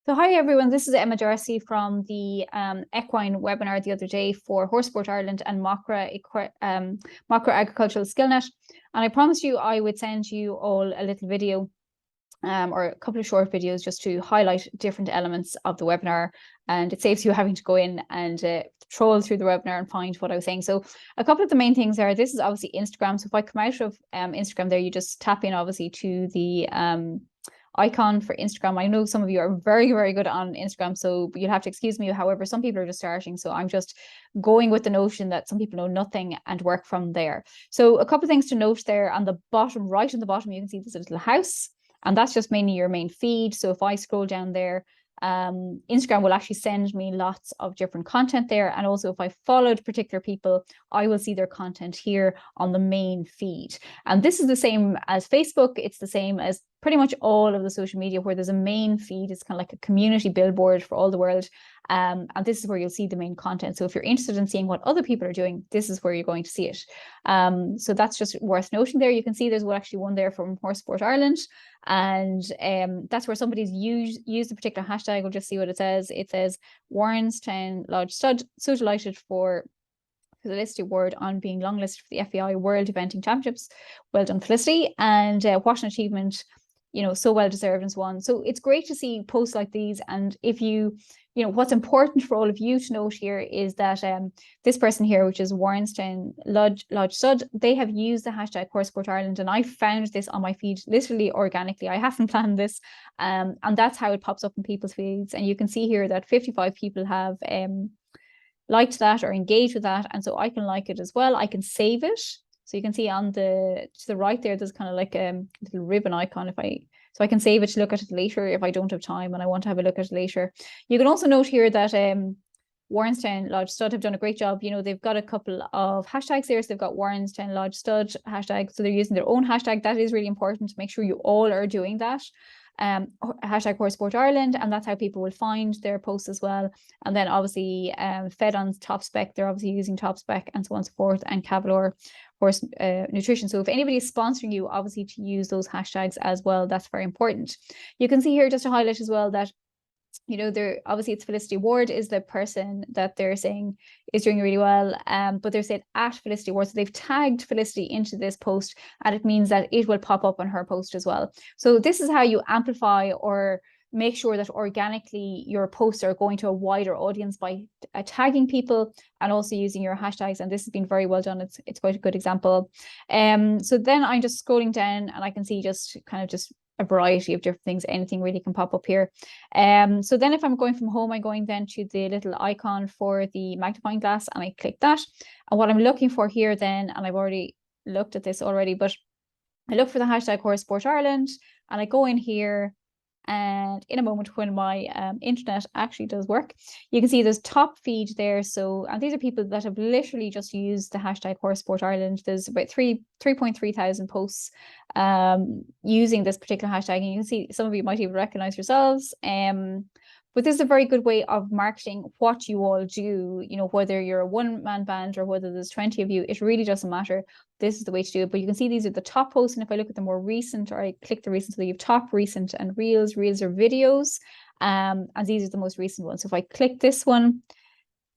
So hi everyone, this is Emma Darcy from the Equine webinar the other day for Horse Sport Ireland and Macra Agricultural Skillnet. And I promised you I would send you all a little video or a couple of short videos just to highlight different elements of the webinar. And it saves you having to go in and troll through the webinar and find what I was saying. So a couple of the main things are, this is obviously Instagram. So if I come out of Instagram there, you just tap in obviously to the icon for Instagram. I know some of you are very, very good on Instagram, so you'll have to excuse me. However, some people are just starting, so I'm just going with the notion that some people know nothing and work from there. So a couple of things to note there on the bottom, right on the bottom, you can see this little house, and that's just mainly your main feed. So if I scroll down there, Instagram will actually send me lots of different content there. And also if I followed particular people, I will see their content here on the main feed. And this is the same as Facebook. It's the same as pretty much all of the social media where there's a main feed. It's kind of like a community billboard for all the world. And this is where you'll see the main content. So if you're interested in seeing what other people are doing, this is where you're going to see it. So that's just worth noting there. You can see there's actually one there from Horse Sport Ireland. And that's where somebody's used a particular hashtag. We'll just see what it says. It says Warrenstown Lodge Stud, so delighted for Felicity Ward on being longlisted for the FEI World Eventing Championships. Well done, Felicity. And what an achievement, you know, so well deserved and so on. So it's great to see posts like these. And if you know, what's important for all of you to note here is that this person here, which is Warrenstown Lodge Stud, they have used the hashtag Horse Sport Ireland, and I found this on my feed literally organically. I haven't planned this, and that's how it pops up in people's feeds. And you can see here that 55 people have liked that or engaged with that, and so I can like it as well. I can save it. So you can see on to the right there, there's kind of like a little ribbon icon. So I can save it to look at it later if I don't have time and I want to have a look at it later. You can also note here that Warrenstown Lodge Stud have done a great job. You know, they've got a couple of hashtags there. So they've got Warrenstown Lodge Stud hashtag. So they're using their own hashtag. That is really important to make sure you all are doing that. Hashtag Horse Sport Ireland, and that's how people will find their posts as well. And then obviously fed on Top Spec, they're obviously using Top Spec and so on and so forth, and Cavalier Horse Nutrition. So if anybody is sponsoring you, obviously to use those hashtags as well, that's very important. You can see here just to highlight as well that, you know, they're obviously it's Felicity Ward is the person that they're saying is doing really well, but they're saying at Felicity Ward, so they've tagged Felicity into this post, and it means that it will pop up on her post as well. So this is how you amplify or make sure that organically your posts are going to a wider audience by tagging people and also using your hashtags. And this has been very well done. It's quite a good example. So then I'm just scrolling down and I can see just kind of just a variety of different things. Anything really can pop up here. So then if I'm going from home, I'm going then to the little icon for the magnifying glass and I click that. And what I'm looking for here then, and I've already looked at this already, but I look for the hashtag Horse Sport Ireland and I go in here. And in a moment when my internet actually does work, you can see there's top feed there. So, and these are people that have literally just used the hashtag Horse Sport Ireland. There's about 3.3 thousand posts using this particular hashtag. And you can see some of you might even recognize yourselves. But this is a very good way of marketing what you all do, you know, whether you're a one-man band or whether there's 20 of you, it really doesn't matter. This is the way to do it. But you can see these are the top posts. And if I look at the more recent, or I click the recent, so you have top, recent, and reels. Reels are videos. And these are the most recent ones. So if I click this one,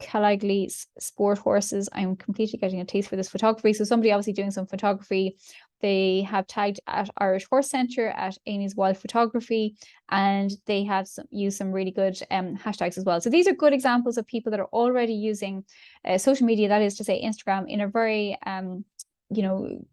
Callagley Sport Horses, I'm completely getting a taste for this photography. So somebody obviously doing some photography. They have tagged at Irish Horse Centre, at Amy's Wild Photography, and they have used some really good hashtags as well. So these are good examples of people that are already using social media, that is to say Instagram, in a very, you know,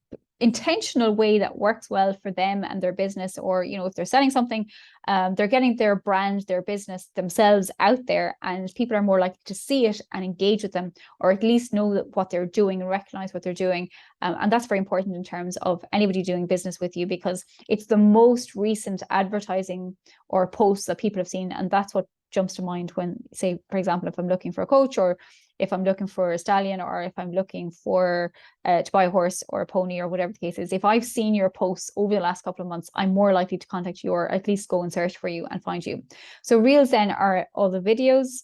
intentional way that works well for them and their business. Or, you know, if they're selling something, they're getting their brand, their business themselves out there, and people are more likely to see it and engage with them, or at least know that what they're doing and recognize what they're doing. And that's very important in terms of anybody doing business with you, because it's the most recent advertising or posts that people have seen. And that's what jumps to mind when, say, for example, if I'm looking for a coach, or if I'm looking for a stallion, or if I'm looking for to buy a horse or a pony, or whatever the case is, if I've seen your posts over the last couple of months, I'm more likely to contact you, or at least go and search for you and find you. So reels then are all the videos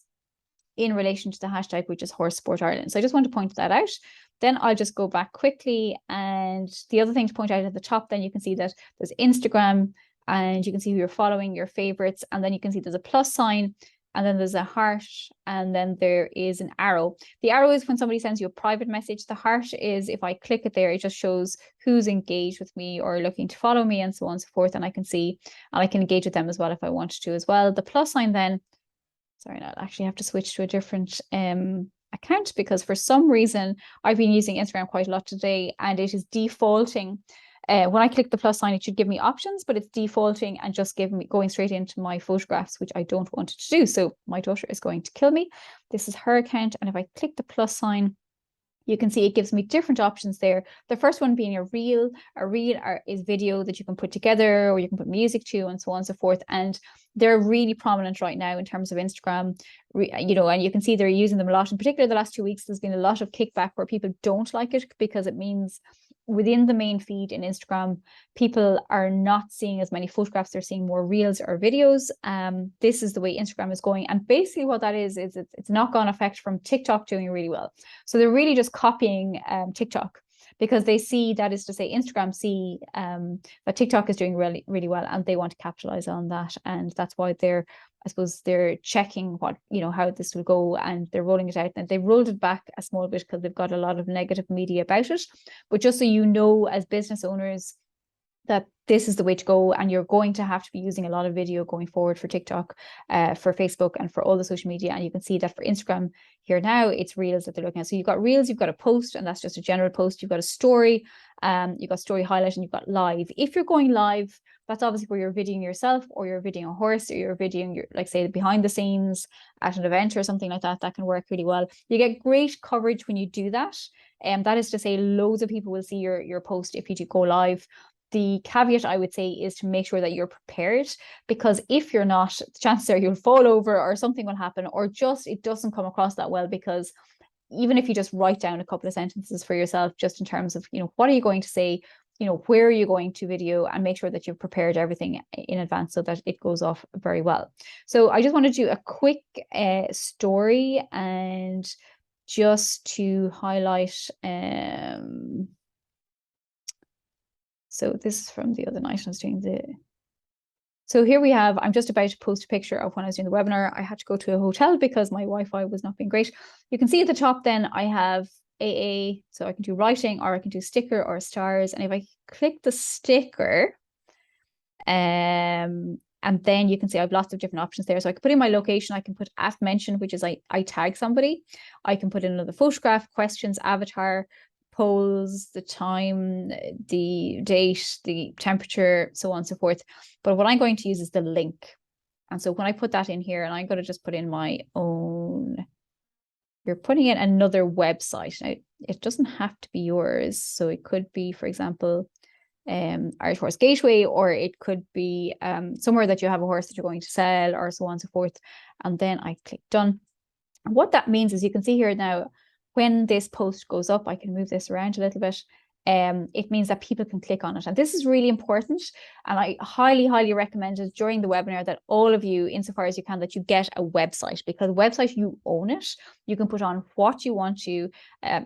in relation to the hashtag, which is Horse Sport Ireland. So I just want to point that out. Then I'll just go back quickly. And the other thing to point out at the top, then you can see that there's Instagram, and you can see who you're following, your favorites, and then you can see there's a plus sign, and then there's a heart, and then there is an arrow. The arrow is when somebody sends you a private message. The heart is if I click it there, it just shows who's engaged with me or looking to follow me, and so on and so forth. And I can see, and I can engage with them as well if I wanted to as well. The plus sign then, sorry, I'll actually have to switch to a different account, because for some reason I've been using Instagram quite a lot today, and it is defaulting. When I click the plus sign, it should give me options, but it's defaulting and just going straight into my photographs, which I don't want it to do. So my daughter is going to kill me. This is her account. And if I click the plus sign, you can see it gives me different options there. The first one being a reel. A reel is video that you can put together, or you can put music to, and so on and so forth. And they're really prominent right now in terms of Instagram, you know, and you can see they're using them a lot. In particular, the last 2 weeks, there's been a lot of kickback where people don't like it, because it means within the main feed in Instagram, people are not seeing as many photographs, they're seeing more reels or videos. This is the way Instagram is going. And basically what that is it's a knock-on effect from TikTok doing really well. So they're really just copying TikTok, because they see, that is to say, Instagram see that TikTok is doing really, really well, and they want to capitalize on that. And that's why I suppose they're checking what, you know, how this will go, and they're rolling it out. And they've rolled it back a small bit because they've got a lot of negative media about it. But just so you know, as business owners, that this is the way to go, and you're going to have to be using a lot of video going forward for TikTok, for Facebook, and for all the social media. And you can see that for Instagram here now, it's reels that they're looking at. So you've got reels, you've got a post, and that's just a general post. You've got a story, you've got story highlight, and you've got live. If you're going live, that's obviously where you're videoing yourself, or you're videoing a horse, or you're videoing your, like, say, behind the scenes at an event or something like that. That can work really well. You get great coverage when you do that. And that is to say, loads of people will see your post if you do go live. The caveat I would say is to make sure that you're prepared, because if you're not, the chances are you'll fall over, or something will happen, or just it doesn't come across that well. Because even if you just write down a couple of sentences for yourself, just in terms of, you know, what are you going to say, you know, where are you going to video, and make sure that you've prepared everything in advance so that it goes off very well. So I just want to do a quick story, and just to highlight so this is from the other night. I was doing so here we have, I'm just about to post a picture of when I was doing the webinar. I had to go to a hotel because my Wi-Fi was not being great. You can see at the top then I have AA, so I can do writing, or I can do sticker or stars. And if I click the sticker, and then you can see I have lots of different options there. So I can put in my location, I can put @mention, which is I tag somebody. I can put in another photograph, questions, avatar, polls, the time, the date, the temperature, so on and so forth. But what I'm going to use is the link. And so when I put that in here, and I'm going to just put in my own, you're putting in another website. Now, it doesn't have to be yours. So it could be, for example, Irish Horse Gateway, or it could be somewhere that you have a horse that you're going to sell, or so on and so forth. And then I click done. And what that means is, you can see here now, when this post goes up, I can move this around a little bit. It means that people can click on it. And this is really important. And I highly, highly recommend it during the webinar that all of you, insofar as you can, that you get a website, because a website, you own it. You can put on what you want to.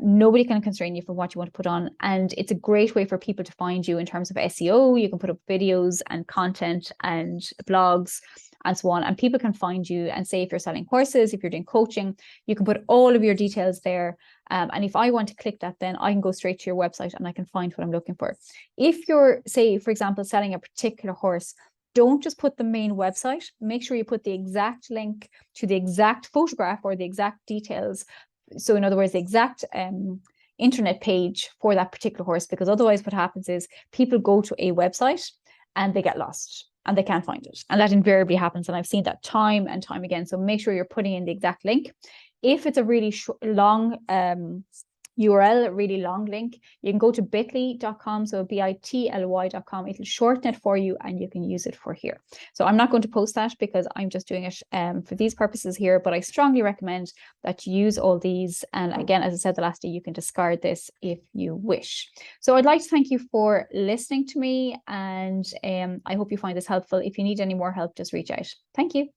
Nobody can constrain you from what you want to put on. And it's a great way for people to find you in terms of SEO. You can put up videos and content and blogs and so on, and people can find you. And say if you're selling horses, if you're doing coaching, you can put all of your details there. And if I want to click that, then I can go straight to your website and I can find what I'm looking for. If you're, say, for example, selling a particular horse, don't just put the main website. Make sure you put the exact link to the exact photograph or the exact details. So in other words, the exact internet page for that particular horse, because otherwise what happens is people go to a website and they get lost and they can't find it. And that invariably happens. And I've seen that time and time again. So make sure you're putting in the exact link. If it's a really long URL, a really long link, you can go to bit.ly.com, so bit.ly.com. It'll shorten it for you and you can use it for here. So I'm not going to post that because I'm just doing it for these purposes here, but I strongly recommend that you use all these. And again, as I said the last day, you can discard this if you wish. So I'd like to thank you for listening to me, and I hope you find this helpful. If you need any more help, just reach out. Thank you.